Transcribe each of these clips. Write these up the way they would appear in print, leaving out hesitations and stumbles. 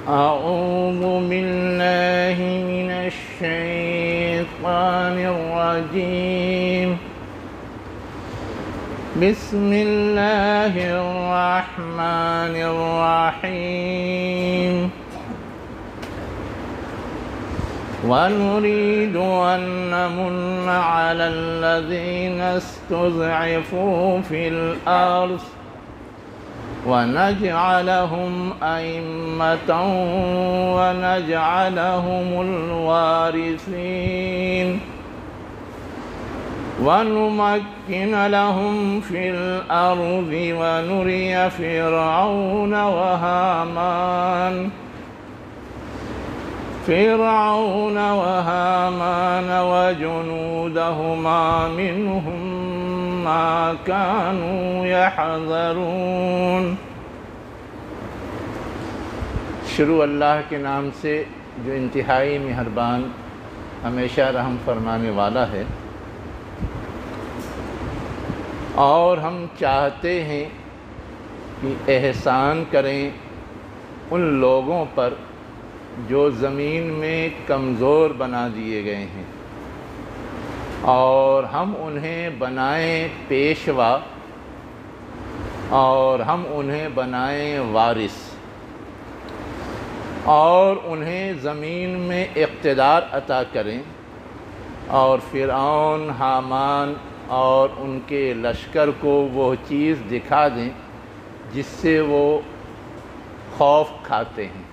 أعوذ بالله من الشيطان الرجيم. بسم الله الرحمن الرحيم. ونريد أن نمن على الذين استضعفوا في الأرض ونجعلهم أئمة ونجعلهم الوارثين ونمكن لهم في الأرض ونري فرعون وهامان وجنودهما منهم ما كانوا يحذرون۔ شروع اللہ کے نام سے جو انتہائی مہربان، ہمیشہ رحم فرمانے والا ہے۔ اور ہم چاہتے ہیں کہ احسان کریں ان لوگوں پر جو زمین میں کمزور بنا دیے گئے ہیں، اور ہم انہیں بنائیں پیشوا، اور ہم انہیں بنائیں وارث، اور انہیں زمین میں اقتدار عطا کریں، اور فرعون، حامان اور ان کے لشکر کو وہ چیز دکھا دیں جس سے وہ خوف کھاتے ہیں۔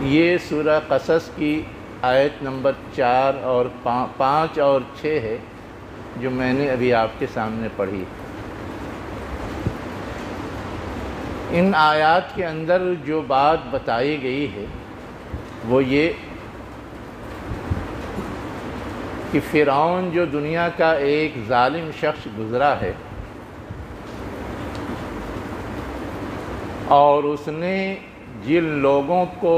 یہ سورہ قصص کی آیت نمبر 4 اور 5 اور 6 ہے جو میں نے ابھی آپ کے سامنے پڑھی۔ ان آیات کے اندر جو بات بتائی گئی ہے وہ یہ کہ فرعون جو دنیا کا ایک ظالم شخص گزرا ہے، اور اس نے جن لوگوں کو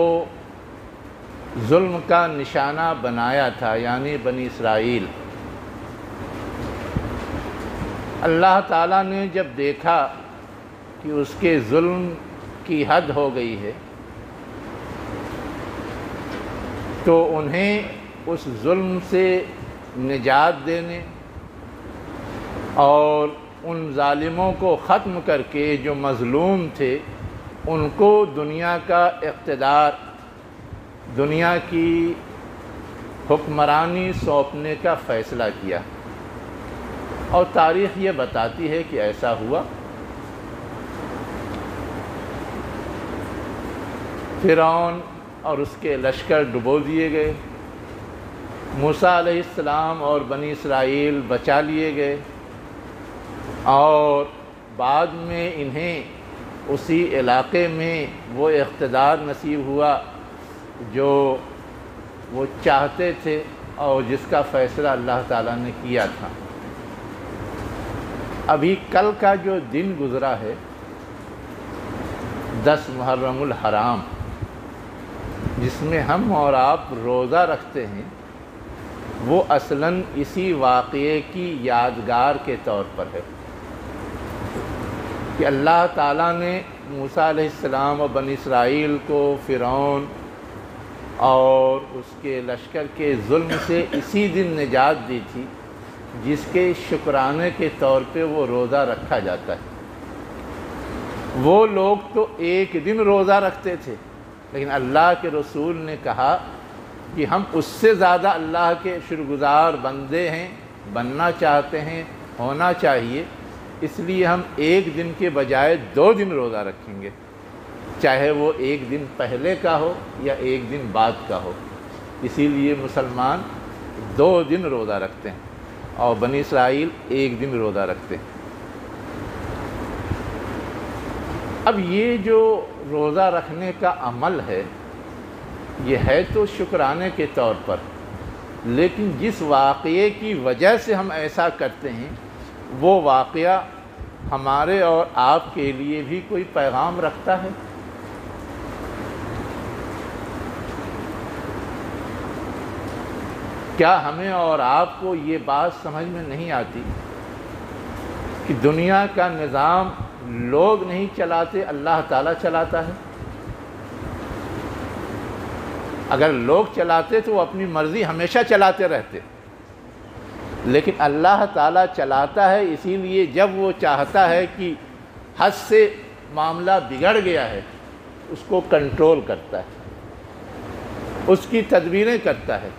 ظلم کا نشانہ بنایا تھا، یعنی بنی اسرائیل، اللہ تعالیٰ نے جب دیکھا کہ اس کے ظلم کی حد ہو گئی ہے تو انہیں اس ظلم سے نجات دینے اور ان ظالموں کو ختم کر کے جو مظلوم تھے ان کو دنیا کا اقتدار، دنیا کی حکمرانی سونپنے کا فیصلہ کیا۔ اور تاریخ یہ بتاتی ہے کہ ایسا ہوا۔ فرعون اور اس کے لشکر ڈبو دیے گئے، موسیٰ علیہ السلام اور بنی اسرائیل بچا لیے گئے، اور بعد میں انہیں اسی علاقے میں وہ اقتدار نصیب ہوا جو وہ چاہتے تھے اور جس کا فیصلہ اللہ تعالیٰ نے کیا تھا۔ ابھی کل کا جو دن گزرا ہے 10 محرم الحرام، جس میں ہم اور آپ روزہ رکھتے ہیں، وہ اصلاً اسی واقعے کی یادگار کے طور پر ہے کہ اللہ تعالیٰ نے موسیٰ علیہ السلام اور بنی اسرائیل کو فرعون اور اس کے لشکر کے ظلم سے اسی دن نجات دی تھی جس کے شکرانے کے طور پہ وہ روزہ رکھا جاتا ہے۔ وہ لوگ تو ایک دن روزہ رکھتے تھے، لیکن اللہ کے رسول نے کہا کہ ہم اس سے زیادہ اللہ کے شکرگزار بندے ہیں، بننا چاہتے ہیں، ہونا چاہیے، اس لیے ہم ایک دن کے بجائے 2 دن روزہ رکھیں گے، چاہے وہ ایک دن پہلے کا ہو یا ایک دن بعد کا ہو۔ اسی لیے مسلمان 2 دن روزہ رکھتے ہیں اور بنی اسرائیل ایک دن روزہ رکھتے ہیں۔ اب یہ جو روزہ رکھنے کا عمل ہے یہ ہے تو شکرانے کے طور پر، لیکن جس واقعے کی وجہ سے ہم ایسا کرتے ہیں وہ واقعہ ہمارے اور آپ کے لیے بھی کوئی پیغام رکھتا ہے۔ کیا ہمیں اور آپ کو یہ بات سمجھ میں نہیں آتی کہ دنیا کا نظام لوگ نہیں چلاتے، اللہ تعالیٰ چلاتا ہے؟ اگر لوگ چلاتے تو وہ اپنی مرضی ہمیشہ چلاتے رہتے، لیکن اللہ تعالیٰ چلاتا ہے اسی لیے جب وہ چاہتا ہے کہ حد سے معاملہ بگڑ گیا ہے اس کو کنٹرول کرتا ہے، اس کی تدبیریں کرتا ہے۔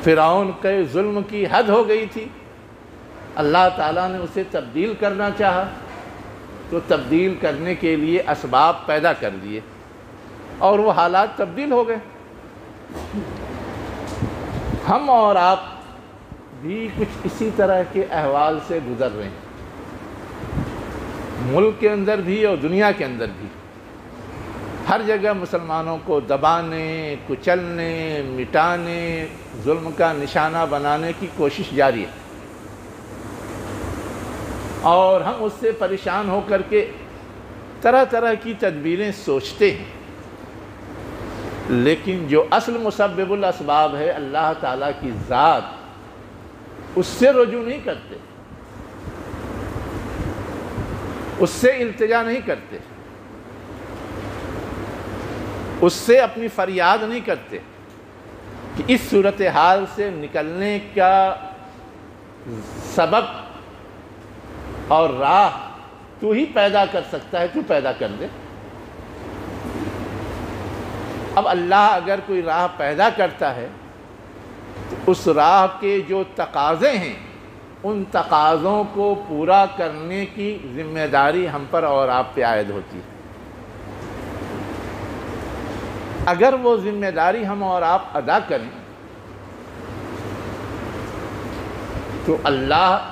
فرعون کے ظلم کی حد ہو گئی تھی، اللہ تعالیٰ نے اسے تبدیل کرنا چاہا تو تبدیل کرنے کے لیے اسباب پیدا کر دیے اور وہ حالات تبدیل ہو گئے۔ ہم اور آپ بھی کچھ اسی طرح کے احوال سے گزر رہے ہیں، ملک کے اندر بھی اور دنیا کے اندر بھی۔ ہر جگہ مسلمانوں کو دبانے، کچلنے، مٹانے، ظلم کا نشانہ بنانے کی کوشش جاری ہے، اور ہم اس سے پریشان ہو کر کے طرح طرح کی تدبیریں سوچتے ہیں، لیکن جو اصل مسبب الاسباب ہے اللہ تعالیٰ کی ذات، اس سے رجوع نہیں کرتے، اس سے التجا نہیں کرتے، اس سے اپنی فریاد نہیں کرتے کہ اس صورتحال سے نکلنے کا سبب اور راہ تو ہی پیدا کر سکتا ہے، تو پیدا کر دے۔ اب اللہ اگر کوئی راہ پیدا کرتا ہے تو اس راہ کے جو تقاضے ہیں ان تقاضوں کو پورا کرنے کی ذمہ داری ہم پر اور آپ پہ عائد ہوتی ہے۔ اگر وہ ذمہ داری ہم اور آپ ادا کریں تو اللہ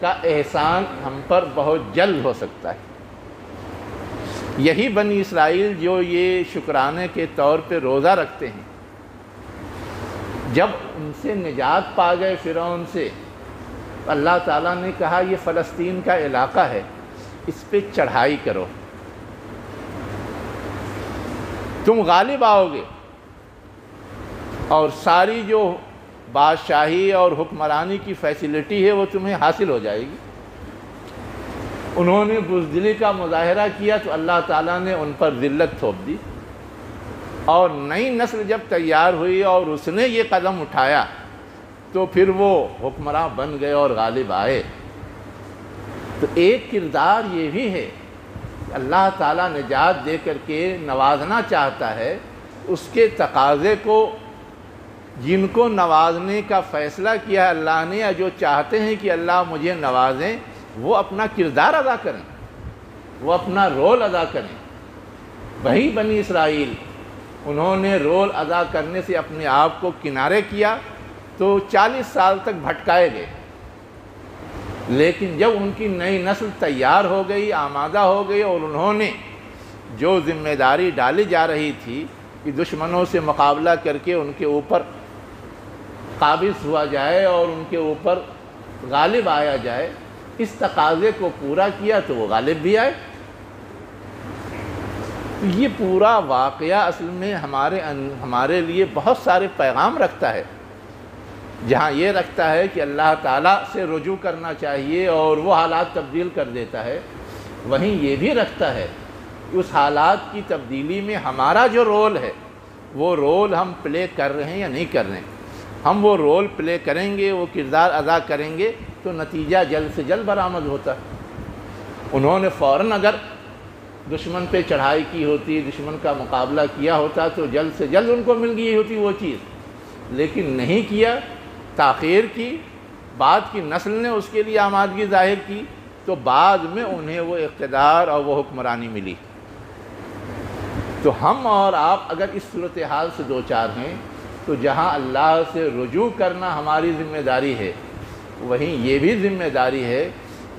کا احسان ہم پر بہت جلد ہو سکتا ہے۔ یہی بنی اسرائیل جو یہ شکرانے کے طور پہ روزہ رکھتے ہیں، جب ان سے نجات پا گئے فرعون سے، اللہ تعالیٰ نے کہا یہ فلسطین کا علاقہ ہے، اس پہ چڑھائی کرو، تم غالب آؤ گے اور ساری جو بادشاہی اور حکمرانی کی فیسلٹی ہے وہ تمہیں حاصل ہو جائے گی۔ انہوں نے بزدلی کا مظاہرہ کیا تو اللہ تعالیٰ نے ان پر ذلت تھوپ دی، اور نئی نسل جب تیار ہوئی اور اس نے یہ قدم اٹھایا تو پھر وہ حکمراں بن گئے اور غالب آئے۔ تو ایک کردار یہ بھی ہے کہ اللہ تعالیٰ نجات دے کر کے نوازنا چاہتا ہے، اس کے تقاضے کو جن کو نوازنے کا فیصلہ کیا اللہ نے، یا جو چاہتے ہیں کہ اللہ مجھے نوازیں، وہ اپنا کردار ادا کریں، وہ اپنا رول ادا کریں۔ وہی بنی اسرائیل، انہوں نے رول ادا کرنے سے اپنے آپ کو کنارے کیا تو 40 سال تک بھٹکائے گئے، لیکن جب ان کی نئی نسل تیار ہو گئی، آمادہ ہو گئی، اور انہوں نے جو ذمہ داری ڈالی جا رہی تھی کہ دشمنوں سے مقابلہ کر کے ان کے اوپر قابض ہوا جائے اور ان کے اوپر غالب آیا جائے، اس تقاضے کو پورا کیا تو وہ غالب بھی آئے۔ یہ پورا واقعہ اصل میں ہمارے لیے بہت سارے پیغام رکھتا ہے، جہاں یہ رکھتا ہے کہ اللہ تعالیٰ سے رجوع کرنا چاہیے اور وہ حالات تبدیل کر دیتا ہے، وہیں یہ بھی رکھتا ہے کہ اس حالات کی تبدیلی میں ہمارا جو رول ہے وہ رول ہم پلے کر رہے ہیں یا نہیں کر رہے ہیں۔ ہم وہ رول پلے کریں گے، وہ کردار ادا کریں گے تو نتیجہ جلد سے جلد برآمد ہوتا ہے۔ انہوں نے فوراً اگر دشمن پہ چڑھائی کی ہوتی، دشمن کا مقابلہ کیا ہوتا تو جلد سے جلد ان کو مل گئی ہوتی وہ چیز، لیکن نہیں کیا، تاخیر کی، بعد کی نسل نے اس کے لیے آمادگی ظاہر کی تو بعد میں انہیں وہ اقتدار اور وہ حکمرانی ملی۔ تو ہم اور آپ اگر اس صورتحال سے دوچار ہیں تو جہاں اللہ سے رجوع کرنا ہماری ذمہ داری ہے، وہیں یہ بھی ذمہ داری ہے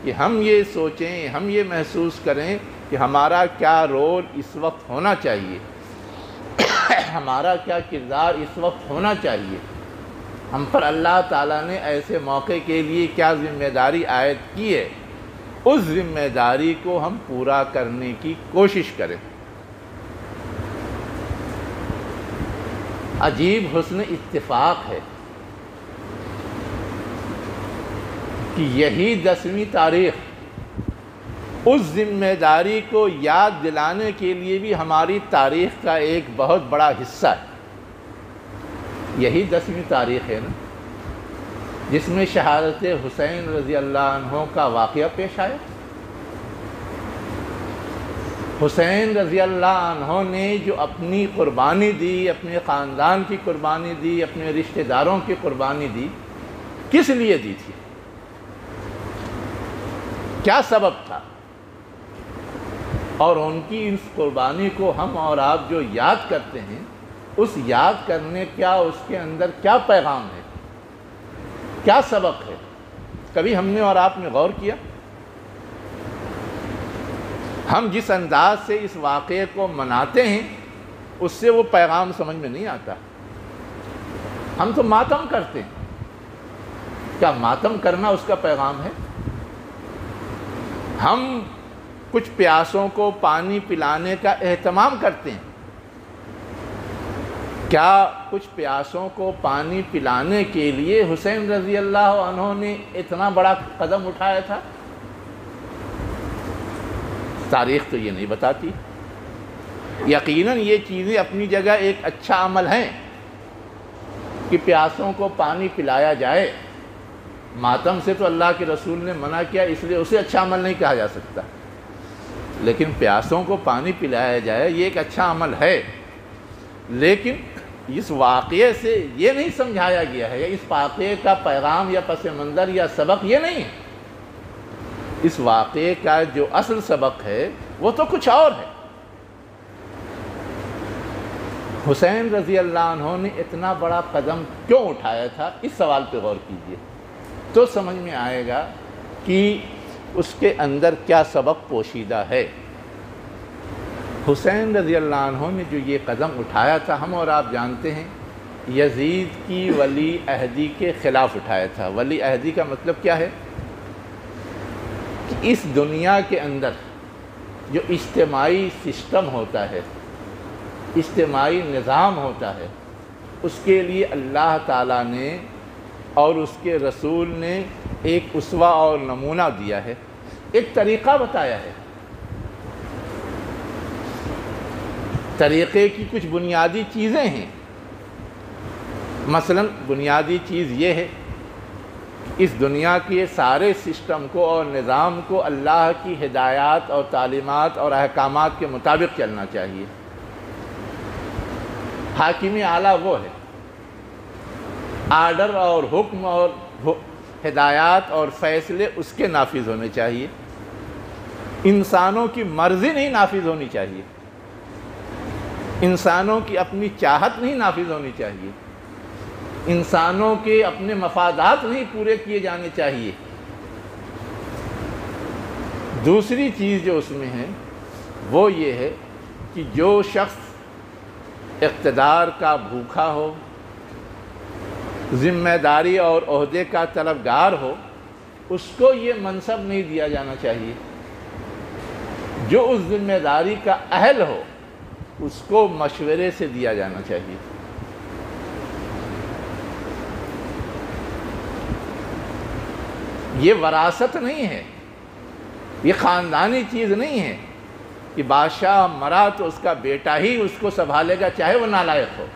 کہ ہم یہ سوچیں، ہم یہ محسوس کریں کہ ہمارا کیا رول اس وقت ہونا چاہیے، ہمارا کیا کردار اس وقت ہونا چاہیے، ہم پر اللہ تعالیٰ نے ایسے موقع کے لیے کیا ذمہ داری عائد کی ہے، اس ذمہ داری کو ہم پورا کرنے کی کوشش کریں۔ عجیب حسن اتفاق ہے کہ یہی 10ویں تاریخ اس ذمہ داری کو یاد دلانے کے لیے بھی ہماری تاریخ کا ایک بہت بڑا حصہ ہے۔ یہی 10ویں تاریخ ہے نا جس میں شہادت حسین رضی اللہ عنہ کا واقعہ پیش آیا۔ حسین رضی اللہ عنہ نے جو اپنی قربانی دی، اپنے خاندان کی قربانی دی، اپنے رشتہ داروں کی قربانی دی، کس لیے دی تھی؟ کیا سبب تھا؟ اور ان کی اس قربانی کو ہم اور آپ جو یاد کرتے ہیں، اس یاد کرنے کا اس کے اندر کیا پیغام ہے، کیا سبق ہے؟ کبھی ہم نے اور آپ نے غور کیا؟ ہم جس انداز سے اس واقعے کو مناتے ہیں اس سے وہ پیغام سمجھ میں نہیں آتا۔ ہم تو ماتم کرتے ہیں، کیا ماتم کرنا اس کا پیغام ہے؟ ہم کچھ پیاسوں کو پانی پلانے کا اہتمام کرتے ہیں، کیا کچھ پیاسوں کو پانی پلانے کے لیے حسین رضی اللہ عنہ نے اتنا بڑا قدم اٹھایا تھا؟ تاریخ تو یہ نہیں بتاتی۔ یقیناً یہ چیزیں اپنی جگہ ایک اچھا عمل ہیں کہ پیاسوں کو پانی پلایا جائے، ماتم سے تو اللہ کے رسول نے منع کیا، اس لیے اسے اچھا عمل نہیں کہا جا سکتا، لیکن پیاسوں کو پانی پلایا جائے یہ ایک اچھا عمل ہے۔ لیکن اس واقعے سے یہ نہیں سمجھایا گیا ہے، یا اس واقعے کا پیغام یا پس منظر یا سبق یہ نہیں ہے۔ اس واقعے کا جو اصل سبق ہے وہ تو کچھ اور ہے۔ حسین رضی اللہ عنہ نے اتنا بڑا قدم کیوں اٹھایا تھا، اس سوال پہ غور کیجئے تو سمجھ میں آئے گا کہ اس کے اندر کیا سبق پوشیدہ ہے۔ حسین رضی اللہ عنہ نے جو یہ قدم اٹھایا تھا، ہم اور آپ جانتے ہیں یزید کی ولی عہدی کے خلاف اٹھایا تھا۔ ولی عہدی کا مطلب کیا ہے؟ کہ اس دنیا کے اندر جو اجتماعی سسٹم ہوتا ہے، اجتماعی نظام ہوتا ہے، اس کے لیے اللہ تعالیٰ نے اور اس کے رسول نے ایک اسوہ اور نمونہ دیا ہے، ایک طریقہ بتایا ہے۔ طریقے کی کچھ بنیادی چیزیں ہیں۔ مثلا بنیادی چیز یہ ہے، اس دنیا کے سارے سسٹم کو اور نظام کو اللہ کی ہدایات اور تعلیمات اور احکامات کے مطابق چلنا چاہیے۔ حاکم اعلیٰ وہ ہے، آرڈر اور حکم اور ہدایات اور فیصلے اس کے نافذ ہونے چاہیے، انسانوں کی مرضی نہیں نافذ ہونی چاہیے، انسانوں کی اپنی چاہت نہیں نافذ ہونی چاہیے، انسانوں کے اپنے مفادات نہیں پورے کیے جانے چاہیے۔ دوسری چیز جو اس میں ہے وہ یہ ہے کہ جو شخص اقتدار کا بھوکا ہو، ذمہ داری اور عہدے کا طلبگار ہو، اس کو یہ منصب نہیں دیا جانا چاہیے۔ جو اس ذمہ داری کا اہل ہو اس کو مشورے سے دیا جانا چاہیے۔ یہ وراثت نہیں ہے، یہ خاندانی چیز نہیں ہے کہ بادشاہ مرا تو اس کا بیٹا ہی اس کو سنبھالے گا چاہے وہ نالائق ہو،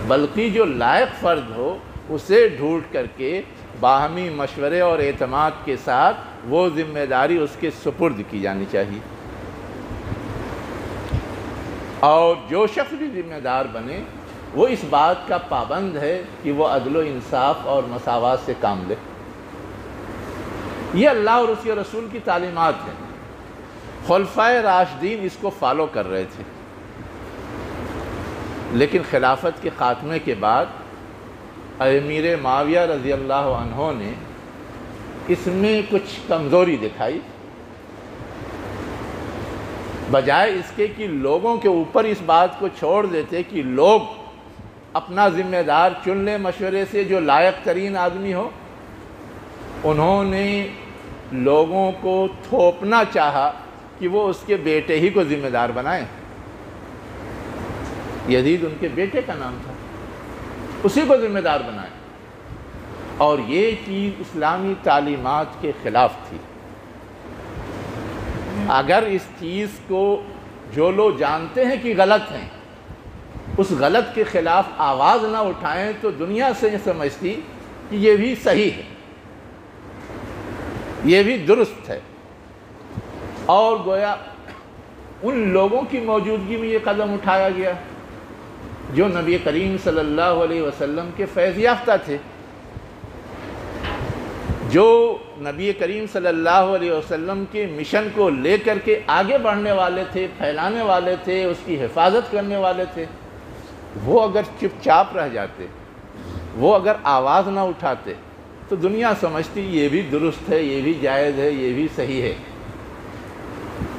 بلکہ جو لائق فرد ہو اسے ڈھونڈ کر کے باہمی مشورے اور اعتماد کے ساتھ وہ ذمہ داری اس کے سپرد کی جانی چاہیے۔ اور جو شخص بھی ذمہ دار بنے وہ اس بات کا پابند ہے کہ وہ عدل و انصاف اور مساوات سے کام لے۔ یہ اللہ اور اس کے رسول کی تعلیمات ہیں۔ خلفائے راشدین اس کو فالو کر رہے تھے، لیکن خلافت کے خاتمے کے بعد امیر معاویہ رضی اللہ عنہ نے اس میں کچھ کمزوری دکھائی۔ بجائے اس کے کہ لوگوں کے اوپر اس بات کو چھوڑ دیتے کہ لوگ اپنا ذمہ دار چن لیں مشورے سے جو لائق ترین آدمی ہو، انہوں نے لوگوں کو تھوپنا چاہا کہ وہ اس کے بیٹے ہی کو ذمہ دار بنائیں۔ یزید ان کے بیٹے کا نام تھا، اسی کو ذمہ دار بنائیں، اور یہ چیز اسلامی تعلیمات کے خلاف تھی۔ اگر اس چیز کو جو لوگ جانتے ہیں کہ غلط ہیں اس غلط کے خلاف آواز نہ اٹھائیں تو دنیا سے یہ سمجھتی کہ یہ بھی صحیح ہے، یہ بھی درست ہے، اور گویا ان لوگوں کی موجودگی میں یہ قدم اٹھایا گیا جو نبی کریم صلی اللہ علیہ وسلم کے فیض یافتہ تھے، جو نبی کریم صلی اللہ علیہ وسلم کے مشن کو لے کر کے آگے بڑھنے والے تھے، پھیلانے والے تھے، اس کی حفاظت کرنے والے تھے، وہ اگر چپ چاپ رہ جاتے، وہ اگر آواز نہ اٹھاتے تو دنیا سمجھتی یہ بھی درست ہے، یہ بھی جائز ہے، یہ بھی صحیح ہے،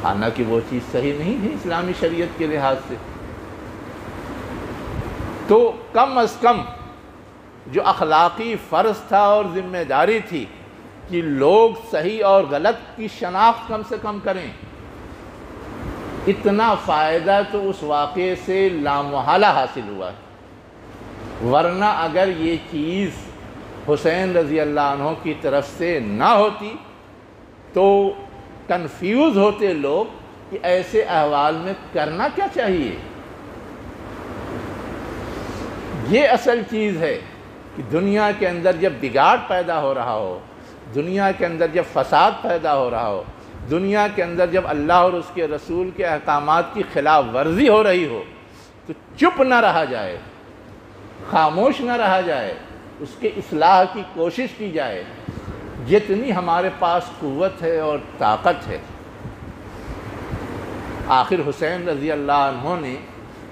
حالانکہ وہ چیز صحیح نہیں تھی اسلامی شریعت کے لحاظ سے۔ تو کم از کم جو اخلاقی فرض تھا اور ذمہ داری تھی کہ لوگ صحیح اور غلط کی شناخت کم سے کم کریں، اتنا فائدہ تو اس واقعے سے لامحالہ حاصل ہوا ہے، ورنہ اگر یہ چیز حسین رضی اللہ عنہ کی طرف سے نہ ہوتی تو کنفیوز ہوتے لوگ کہ ایسے احوال میں کرنا کیا چاہیے۔ یہ اصل چیز ہے کہ دنیا کے اندر جب بگاڑ پیدا ہو رہا ہو، دنیا کے اندر جب فساد پیدا ہو رہا ہو، دنیا کے اندر جب اللہ اور اس کے رسول کے احکامات کی خلاف ورزی ہو رہی ہو تو چپ نہ رہا جائے، خاموش نہ رہا جائے، اس کے اصلاح کی کوشش کی جائے، جتنی ہمارے پاس قوت ہے اور طاقت ہے۔ آخر حسین رضی اللہ عنہ نے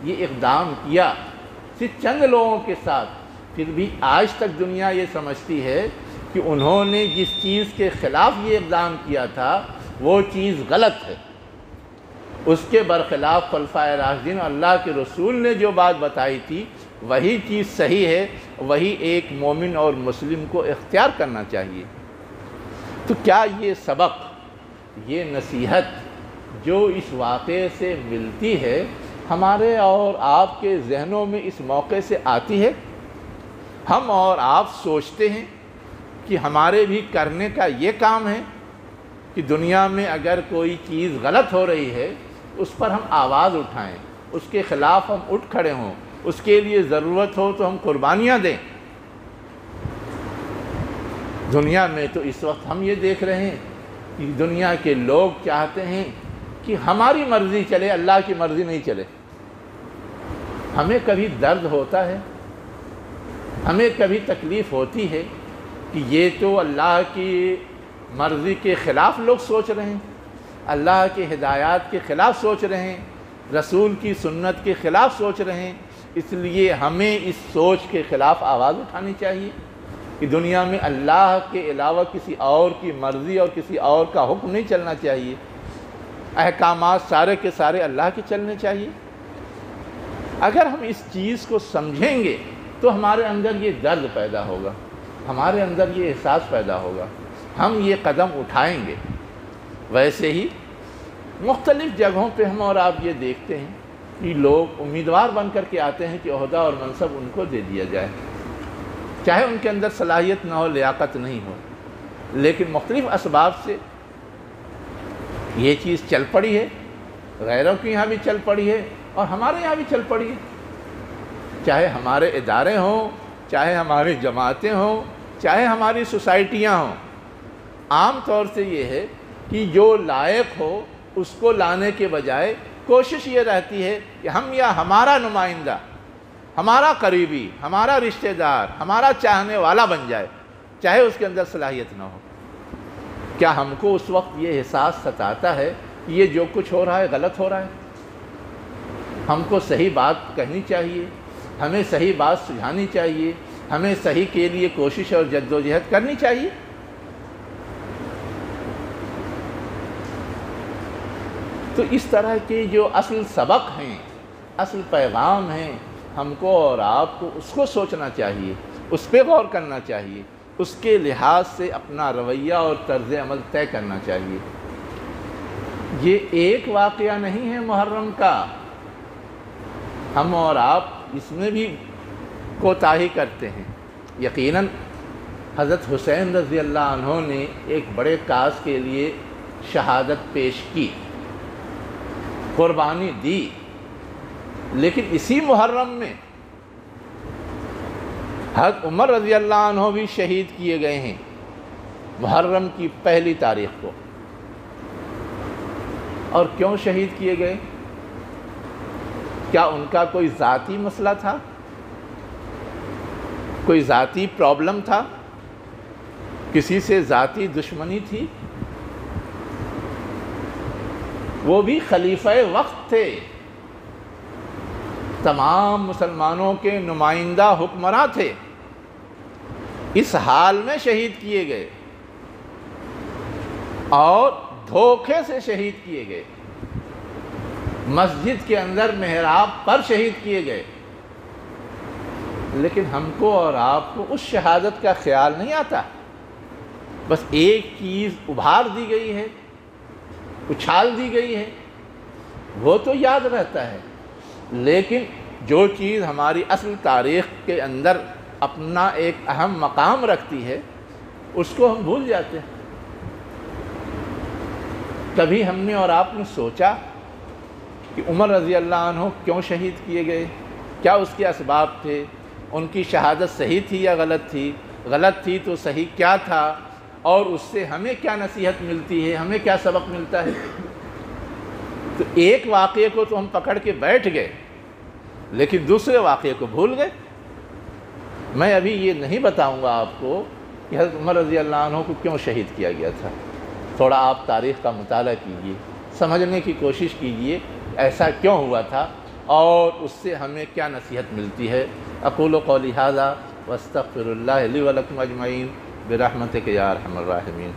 یہ اقدام کیا صرف چند لوگوں کے ساتھ، پھر بھی آج تک دنیا یہ سمجھتی ہے کہ انہوں نے جس چیز کے خلاف یہ اقدام کیا تھا وہ چیز غلط ہے، اس کے برخلاف خلفائے راشدین اور اللہ کے رسول نے جو بات بتائی تھی وہی چیز صحیح ہے، وہی ایک مومن اور مسلم کو اختیار کرنا چاہیے۔ تو کیا یہ سبق، یہ نصیحت جو اس واقعے سے ملتی ہے ہمارے اور آپ کے ذہنوں میں اس موقع سے آتی ہے؟ ہم اور آپ سوچتے ہیں کہ ہمارے بھی کرنے کا یہ کام ہے کہ دنیا میں اگر کوئی چیز غلط ہو رہی ہے اس پر ہم آواز اٹھائیں، اس کے خلاف ہم اٹھ کھڑے ہوں، اس کے لیے ضرورت ہو تو ہم قربانیاں دیں۔ دنیا میں تو اس وقت ہم یہ دیکھ رہے ہیں کہ دنیا کے لوگ چاہتے ہیں کہ ہماری مرضی چلے، اللہ کی مرضی نہیں چلے۔ ہمیں کبھی درد ہوتا ہے، ہمیں کبھی تکلیف ہوتی ہے کہ یہ تو اللہ کی مرضی کے خلاف لوگ سوچ رہے ہیں، اللہ کے ہدایات کے خلاف سوچ رہے ہیں، رسول کی سنت کے خلاف سوچ رہے ہیں، اس لیے ہمیں اس سوچ کے خلاف آواز اٹھانی چاہیے کہ دنیا میں اللہ کے علاوہ کسی اور کی مرضی اور کسی اور کا حکم نہیں چلنا چاہیے، احکامات سارے کے سارے اللہ کے چلنے چاہیے۔ اگر ہم اس چیز کو سمجھیں گے تو ہمارے اندر یہ درد پیدا ہوگا، ہمارے اندر یہ احساس پیدا ہوگا، ہم یہ قدم اٹھائیں گے۔ ویسے ہی مختلف جگہوں پہ ہم اور آپ یہ دیکھتے ہیں کہ لوگ امیدوار بن کر کے آتے ہیں کہ عہدہ اور منصب ان کو دے دیا جائے، چاہے ان کے اندر صلاحیت نہ ہو، لیاقت نہیں ہو، لیکن مختلف اسباب سے یہ چیز چل پڑی ہے، غیروں کے یہاں بھی چل پڑی ہے اور ہمارے یہاں بھی چل پڑی ہے، چاہے ہمارے ادارے ہوں، چاہے ہماری جماعتیں ہوں، چاہے ہماری سوسائٹیاں ہوں۔ عام طور سے یہ ہے کہ جو لائق ہو اس کو لانے کے بجائے کوشش یہ رہتی ہے کہ ہم یا ہمارا نمائندہ، ہمارا قریبی، ہمارا رشتہ دار، ہمارا چاہنے والا بن جائے، چاہے اس کے اندر صلاحیت نہ ہو۔ کیا ہم کو اس وقت یہ احساس ستاتا ہے کہ یہ جو کچھ ہو رہا ہے غلط ہو رہا ہے؟ ہم کو صحیح بات کہنی چاہیے، ہمیں صحیح بات سجھانی چاہیے، ہمیں صحیح کے لیے کوشش اور جدوجہد کرنی چاہیے۔ تو اس طرح کے جو اصل سبق ہیں، اصل پیغام ہیں، ہم کو اور آپ کو اس کو سوچنا چاہیے، اس پہ غور کرنا چاہیے، اس کے لحاظ سے اپنا رویہ اور طرز عمل طے کرنا چاہیے۔ یہ ایک واقعہ نہیں ہے محرم کا، ہم اور آپ اس میں بھی کوتاہی کرتے ہیں۔ یقیناً حضرت حسین رضی اللہ عنہ نے ایک بڑے کاز کے لیے شہادت پیش کی، قربانی دی، لیکن اسی محرم میں حضرت عمر رضی اللہ عنہ بھی شہید کیے گئے ہیں، محرم کی پہلی تاریخ کو۔ اور کیوں شہید کیے گئے؟ کیا ان کا کوئی ذاتی مسئلہ تھا؟ کوئی ذاتی پرابلم تھا؟ کسی سے ذاتی دشمنی تھی؟ وہ بھی خلیفہ وقت تھے، تمام مسلمانوں کے نمائندہ حکمراں تھے، اس حال میں شہید کیے گئے اور دھوکے سے شہید کیے گئے، مسجد کے اندر محراب پر شہید کیے گئے۔ لیکن ہم کو اور آپ کو اس شہادت کا خیال نہیں آتا، بس ایک چیز ابھار دی گئی ہے، اچھال دی گئی ہے، وہ تو یاد رہتا ہے، لیکن جو چیز ہماری اصل تاریخ کے اندر اپنا ایک اہم مقام رکھتی ہے اس کو ہم بھول جاتے ہیں۔ کبھی ہم نے اور آپ نے سوچا کہ عمر رضی اللہ عنہ کیوں شہید کیے گئے؟ کیا اس کے اسباب تھے؟ ان کی شہادت صحیح تھی یا غلط تھی؟ غلط تھی تو صحیح کیا تھا؟ اور اس سے ہمیں کیا نصیحت ملتی ہے، ہمیں کیا سبق ملتا ہے؟ تو ایک واقعے کو تو ہم پکڑ کے بیٹھ گئے، لیکن دوسرے واقعے کو بھول گئے۔ میں ابھی یہ نہیں بتاؤں گا آپ کو کہ حضرت عمر رضی اللہ عنہ کو کیوں شہید کیا گیا تھا۔ تھوڑا آپ تاریخ کا مطالعہ کیجئے، سمجھنے کی کوشش کیجئے ایسا کیوں ہوا تھا اور اس سے ہمیں کیا نصیحت ملتی ہے۔ اقول قولی ھذا واستغفر اللہ لی ولکم اجمعین برحمتک یا ارحم الراحمین۔